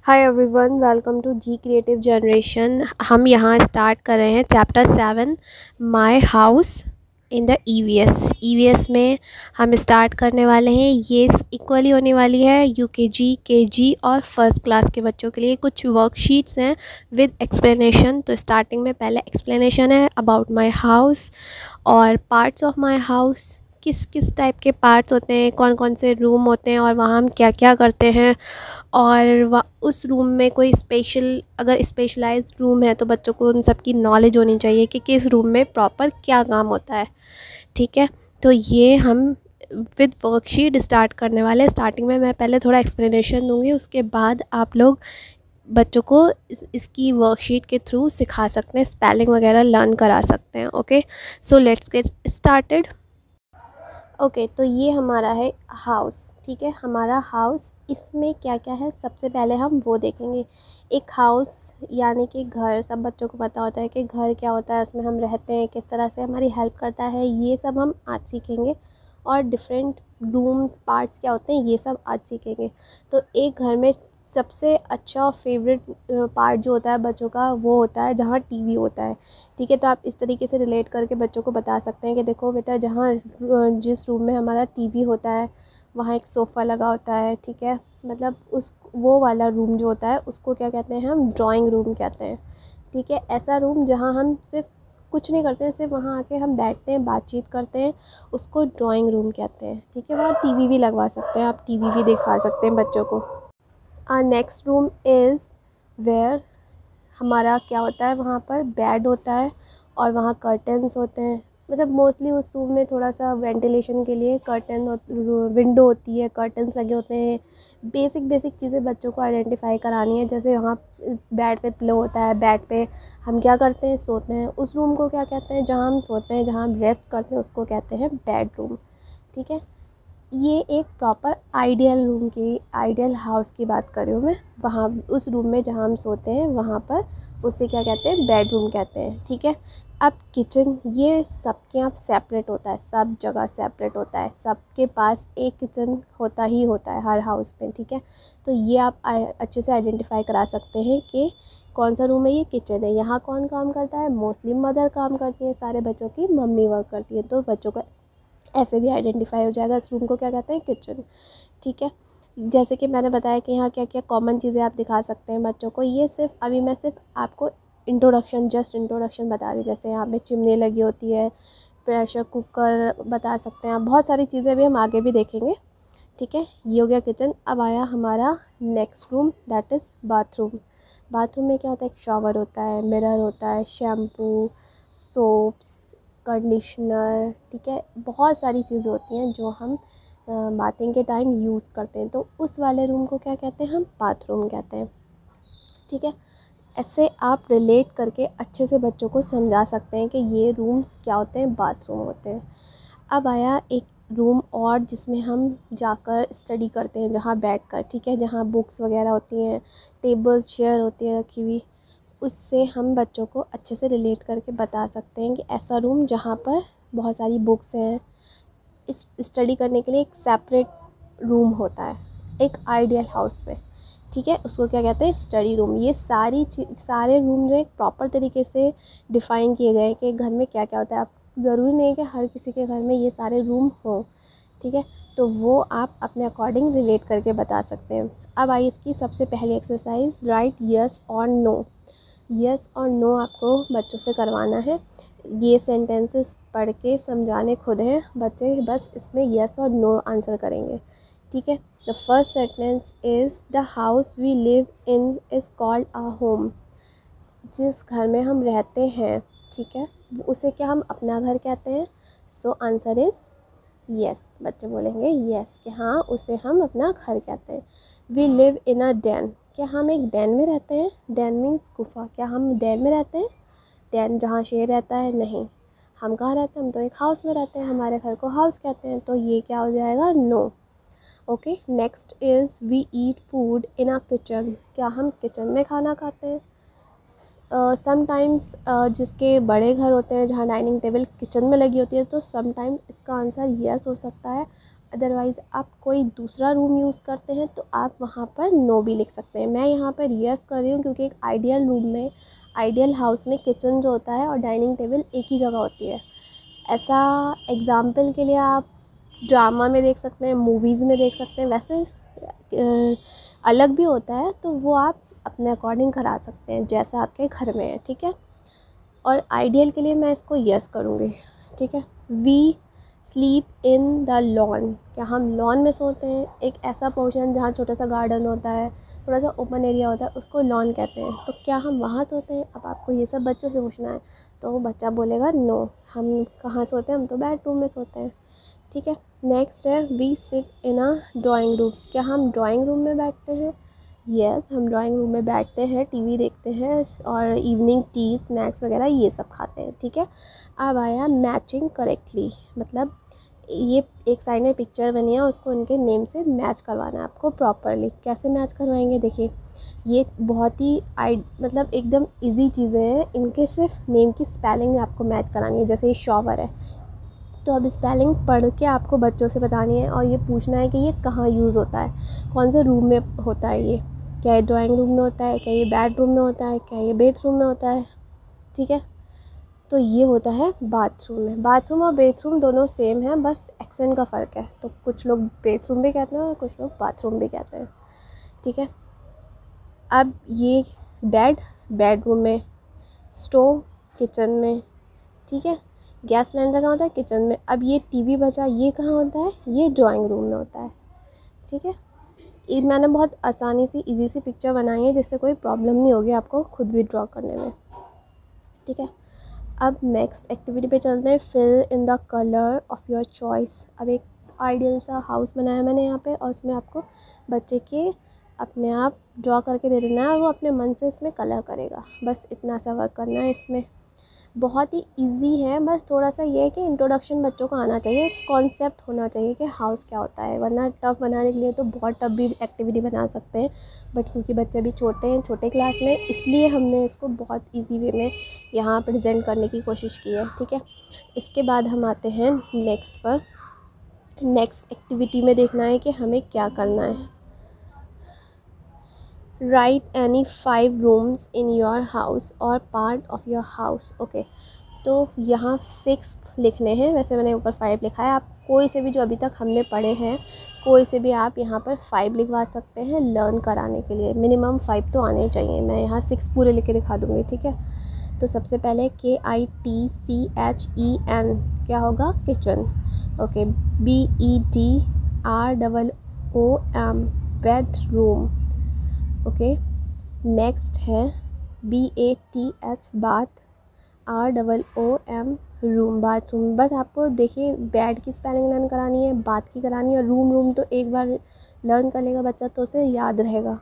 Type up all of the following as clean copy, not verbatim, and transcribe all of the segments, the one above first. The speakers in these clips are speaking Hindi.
Hi everyone, welcome to G creative generation. हम यहाँ स्टार्ट कर रहे हैं chapter 7 my house in the EVS. EVS में हम स्टार्ट करने वाले हैं। ये इक्वली होने वाली है यूकेजी, केजी और फर्स्ट क्लास के बच्चों के लिए। कुछ वर्कशीट्स हैं विद एक्सप्लेनेशन। तो स्टार्टिंग में पहले एक्सप्लेनेशन है अबाउट माय हाउस और पार्ट्स ऑफ माय हाउस, किस किस टाइप के पार्ट्स होते हैं, कौन कौन से रूम होते हैं और वहाँ हम क्या क्या करते हैं। और उस रूम में कोई स्पेशल, अगर स्पेशलाइज्ड रूम है तो बच्चों को उन सब की नॉलेज होनी चाहिए कि किस रूम में प्रॉपर क्या काम होता है। ठीक है, तो ये हम विद वर्कशीट स्टार्ट करने वाले हैं। स्टार्टिंग में मैं पहले थोड़ा एक्सप्लेनेशन दूंगी, उसके बाद आप लोग बच्चों को इसकी वर्कशीट के थ्रू सिखा सकते हैं, स्पेलिंग वगैरह लर्न करा सकते हैं। Okay, so let's get started. Okay, तो ये हमारा है हाउस। ठीक है, हमारा हाउस, इसमें क्या क्या है सबसे पहले हम वो देखेंगे। एक हाउस यानी कि घर, सब बच्चों को पता होता है कि घर क्या होता है, उसमें हम रहते हैं, किस तरह से हमारी हेल्प करता है, ये सब हम आज सीखेंगे। और डिफरेंट रूम्स, पार्ट्स क्या होते हैं, ये सब आज सीखेंगे। तो एक घर में सबसे अच्छा और फेवरेट पार्ट जो होता है बच्चों का, वो होता है जहाँ टीवी होता है। ठीक है, तो आप इस तरीके से रिलेट करके बच्चों को बता सकते हैं कि देखो बेटा, जहाँ जिस रूम में हमारा टीवी होता है वहाँ एक सोफ़ा लगा होता है। ठीक है, मतलब उस वो वाला रूम जो होता है उसको क्या कहते हैं, हम ड्राइंग रूम कहते हैं। ठीक है, ऐसा रूम जहाँ हम सिर्फ कुछ नहीं करते हैं, सिर्फ वहाँ आके हम बैठते हैं, बातचीत करते हैं, उसको ड्राइंग रूम कहते हैं। ठीक है, वहाँ टीवी भी लगवा सकते हैं, आप टीवी भी दिखा सकते हैं बच्चों को। नेक्स्ट रूम इज़ वेयर, हमारा क्या होता है, वहाँ पर बेड होता है और वहाँ कर्टन्स होते हैं। मतलब मोस्टली उस रूम में थोड़ा सा वेंटिलेशन के लिए कर्टन, विंडो होती है, कर्टन्स लगे होते हैं। बेसिक बेसिक चीज़ें बच्चों को आइडेंटिफाई करानी है। जैसे वहाँ बेड पे पिलो होता है, बेड पे हम क्या करते हैं, सोते हैं। उस रूम को क्या कहते हैं, जहाँ हम सोते हैं, जहाँ हम रेस्ट करते हैं, उसको कहते हैं बेडरूम। ठीक है, ये एक प्रॉपर आइडियल रूम की, आइडियल हाउस की बात कर रही हूँ मैं। वहाँ उस रूम में जहाँ हम सोते हैं वहाँ पर उसे क्या कहते हैं, बेडरूम कहते हैं। ठीक है, अब किचन, ये सबके यहाँ सेपरेट होता है, सब जगह सेपरेट होता है, सबके पास एक किचन होता ही होता है हर हाउस में। ठीक है, तो ये आप अच्छे से आइडेंटिफाई करा सकते हैं कि कौन सा रूम है, ये किचन है। यहाँ कौन काम करता है, मोस्टली मदर काम करती है, सारे बच्चों की मम्मी वर्क करती है, तो बच्चों का ऐसे भी आइडेंटिफाई हो जाएगा इस रूम को क्या कहते हैं, किचन। ठीक है, जैसे कि मैंने बताया कि यहाँ क्या क्या कॉमन चीज़ें आप दिखा सकते हैं बच्चों को। ये सिर्फ अभी मैं सिर्फ आपको इंट्रोडक्शन, जस्ट इंट्रोडक्शन बता रही हूँ। जैसे यहाँ पे चिमनी लगी होती है, प्रेशर कुकर बता सकते हैं, बहुत सारी चीज़ें भी हम आगे भी देखेंगे। ठीक है, ये हो गया किचन। अब आया हमारा next room, that is bathroom. Bathroom में क्या होता है, एक शॉवर होता है, मिरर होता है, शैम्पू, सोप्स, कंडीशनर। ठीक है, बहुत सारी चीज़ें होती हैं जो हम बाथिंग के टाइम यूज़ करते हैं। तो उस वाले रूम को क्या कहते हैं, हम बाथरूम कहते हैं। ठीक है, ऐसे आप रिलेट करके अच्छे से बच्चों को समझा सकते हैं कि ये रूम्स क्या होते हैं, बाथरूम होते हैं। अब आया एक रूम और जिसमें हम जाकर स्टडी करते हैं, जहाँ बैठकर, ठीक है, जहाँ बुक्स वगैरह होती हैं, टेबल चेयर होती है रखी हुई। उससे हम बच्चों को अच्छे से रिलेट करके बता सकते हैं कि ऐसा रूम जहाँ पर बहुत सारी बुक्स हैं, इस स्टडी करने के लिए एक सेपरेट रूम होता है एक आइडियल हाउस में। ठीक है, उसको क्या कहते हैं, स्टडी रूम। ये सारे रूम जो एक प्रॉपर तरीके से डिफ़ाइन किए गए हैं कि घर में क्या क्या होता है। आप ज़रूरी नहीं है कि हर किसी के घर में ये सारे रूम हों। ठीक है, तो वो आप अपने अकॉर्डिंग रिलेट करके बता सकते हैं। अब आइए इसकी सबसे पहली एक्सरसाइज, राइट यस और नो। यस और नो आपको बच्चों से करवाना है। ये सेंटेंसेस पढ़ के समझाने खुद हैं बच्चे, बस इसमें यस और नो आंसर करेंगे। ठीक है, the first sentence is the house we live in is called a home. जिस घर में हम रहते हैं, ठीक है, उसे क्या हम अपना घर कहते हैं। So answer is yes. बच्चे बोलेंगे यस कि हाँ, उसे हम अपना घर कहते हैं। We live in a den, क्या हम एक डैन में रहते हैं। डैन मीन्स गुफा, क्या हम डैन में रहते हैं, डैन जहाँ शेर रहता है, नहीं। हम कहाँ रहते हैं, हम तो एक हाउस में रहते हैं, हमारे घर को हाउस कहते हैं। तो ये क्या हो जाएगा, no. Okay, next is we eat food in a kitchen, क्या हम किचन में खाना खाते हैं। समटाइम्स जिसके बड़े घर होते हैं जहाँ डाइनिंग टेबल किचन में लगी होती है, तो समटाइम्स इसका आंसर यस हो सकता है अदरवाइज़ आप कोई दूसरा रूम यूज़ करते हैं तो आप वहाँ पर नो भी लिख सकते हैं। मैं यहाँ पर यस कर रही हूँ क्योंकि एक आइडियल रूम में, आइडियल हाउस में किचन जो होता है और डाइनिंग टेबल एक ही जगह होती है। ऐसा एग्ज़ाम्पल के लिए आप ड्रामा में देख सकते हैं, मूवीज़ में देख सकते हैं, वैसे अलग भी होता है, तो वो आप अपने अकॉर्डिंग करा सकते हैं जैसा आपके घर में है, ठीक है। और आइडियल के लिए मैं इसको यस करूँगी, ठीक है। We sleep in the lawn, क्या हम लॉन में सोते हैं? एक ऐसा पोर्शन जहाँ छोटा सा गार्डन होता है, थोड़ा सा ओपन एरिया होता है, उसको लॉन कहते हैं। तो क्या हम वहाँ सोते हैं? अब आपको ये सब बच्चों से पूछना है, तो बच्चा बोलेगा नो, हम कहाँ सोते हैं, हम तो बेडरूम में सोते हैं, ठीक है। नेक्स्ट है we sit in a drawing room, क्या हम ड्राइंग रूम में बैठते हैं? यस, हम ड्राइंग रूम में बैठते हैं, टीवी देखते हैं और इवनिंग टी स्नैक्स वगैरह ये सब खाते हैं, ठीक है। अब आया मैचिंग करेक्टली, मतलब ये एक साइड में पिक्चर बनी है, उसको उनके नेम से मैच करवाना है आपको प्रॉपरली। कैसे मैच करवाएंगे? देखिए, ये बहुत ही मतलब एकदम इजी चीज़ें हैं, इनके सिर्फ नेम की स्पेलिंग आपको मैच करानी है। जैसे ये शॉवर है, तो अब स्पेलिंग पढ़ के आपको बच्चों से बतानी है और ये पूछना है कि ये कहाँ यूज़ होता है, कौन से रूम में होता है, ये क्या ये ड्राइंग रूम में होता है, क्या ये बेडरूम में होता है, क्या ये बेडरूम में होता है, ठीक है। तो ये होता है बाथरूम में। बाथरूम और बेडरूम दोनों सेम है, बस एक्सेंट का फ़र्क है। तो कुछ लोग बेडरूम भी कहते हैं और कुछ लोग बाथरूम भी कहते हैं, ठीक है। अब ये बेड बेडरूम में, स्टोव किचन में, ठीक है। गैस सिलेंडर कहाँ होता है? किचन में। अब ये टीवी बचा, ये कहाँ होता है? ये ड्राइंग रूम में होता है, ठीक है। ये मैंने बहुत आसानी सी इजी सी पिक्चर बनाई है जिससे कोई प्रॉब्लम नहीं होगी आपको खुद भी ड्रॉ करने में, ठीक है। अब नेक्स्ट एक्टिविटी पे चलते हैं, fill in the colour of your choice. अब एक आइडियल सा हाउस बनाया मैंने यहाँ पे और उसमें आपको बच्चे के अपने आप ड्रॉ करके दे देना है, वो अपने मन से इसमें कलर करेगा। बस इतना सा वर्क करना है इसमें, बहुत ही इजी है। बस थोड़ा सा ये है कि इंट्रोडक्शन बच्चों को आना चाहिए, कॉन्सेप्ट होना चाहिए कि हाउस क्या होता है, वरना टफ़ बनाने के लिए तो बहुत टफ़ भी एक्टिविटी बना सकते हैं। बट क्योंकि बच्चे भी छोटे हैं, छोटे क्लास में, इसलिए हमने इसको बहुत इजी वे में यहाँ प्रेजेंट करने की कोशिश की है, ठीक है। इसके बाद हम आते हैं नेक्स्ट पर। नेक्स्ट एक्टिविटी में देखना है कि हमें क्या करना है। Write any 5 rooms in your house और part of your house, okay. तो यहाँ 6 लिखने हैं, वैसे मैंने ऊपर 5 लिखा है। आप कोई से भी जो अभी तक हमने पढ़े हैं, कोई से भी आप यहाँ पर 5 लिखवा सकते हैं लर्न कराने के लिए। मिनिमम 5 तो आने ही चाहिए। मैं यहाँ 6 पूरे लिख के दिखा दूँगी, ठीक है। तो सबसे पहले KITCHEN क्या होगा? Kitchen, okay. BEDROOM bedroom, okay. Next है BATH bath, ROOM room, bathroom. बस आपको देखिए बेड की स्पेलिंग लर्न करानी है, बाथ की करानी है, रूम तो एक बार लर्न कर लेगा बच्चा तो उसे याद रहेगा।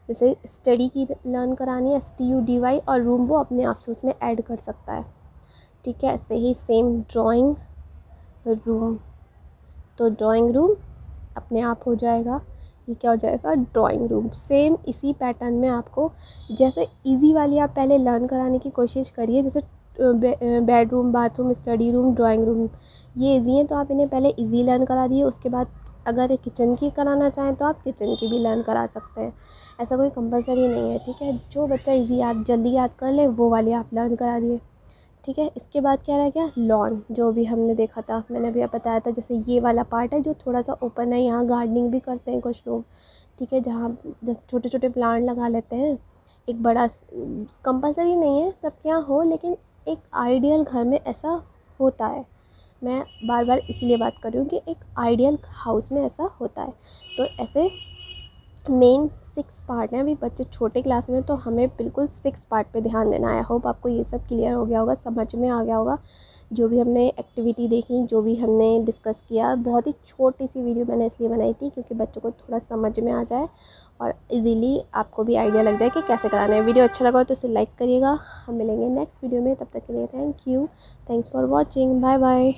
जैसे स्टडी की लर्न करानी है, STUDY, और रूम वो अपने आप से उसमें ऐड कर सकता है, ठीक है। ऐसे ही सेम ड्राइंग रूम, तो ड्राइंग रूम अपने आप हो जाएगा, ये क्या हो जाएगा? Drawing room. सेम इसी पैटर्न में आपको जैसे इजी वाली आप पहले लर्न कराने की कोशिश करिए, जैसे bedroom, bathroom, study room, drawing room, ये इजी हैं तो आप इन्हें पहले इजी लर्न करा दिए। उसके बाद अगर किचन की कराना चाहें तो आप किचन की भी लर्न करा सकते हैं, ऐसा कोई कंपलसरी नहीं है, ठीक है। जो बच्चा इजी याद जल्दी याद कर ले वो वाली आप लर्न करा दिए, ठीक है। इसके बाद क्या रह गया? लॉन, जो भी हमने देखा था, मैंने अभी बताया था। जैसे ये वाला पार्ट है जो थोड़ा सा ओपन है, यहाँ गार्डनिंग भी करते हैं कुछ लोग, ठीक है, जहाँ जैसे छोटे छोटे प्लांट लगा लेते हैं। एक बड़ा कंपलसरी नहीं है सबके यहाँ हो, लेकिन एक आइडियल घर में ऐसा होता है। मैं बार बार इसीलिए बात कर रही हूँ कि एक आइडियल हाउस में ऐसा होता है। तो ऐसे मेन 6 पार्ट हैं। अभी बच्चे छोटे क्लास में, तो हमें बिल्कुल 6 पार्ट पे ध्यान देना है। आई होप आपको ये सब क्लियर हो गया होगा, समझ में आ गया होगा। जो भी हमने एक्टिविटी देखी, जो भी हमने डिस्कस किया, बहुत ही छोटी सी वीडियो मैंने इसलिए बनाई थी क्योंकि बच्चों को थोड़ा समझ में आ जाए और इजीली आपको भी आइडिया लग जाए कि कैसे कराना है। वीडियो अच्छा लगा हो तो इसे लाइक करिएगा। हम मिलेंगे नेक्स्ट वीडियो में, तब तक के लिए thank you, thanks for watching, bye bye.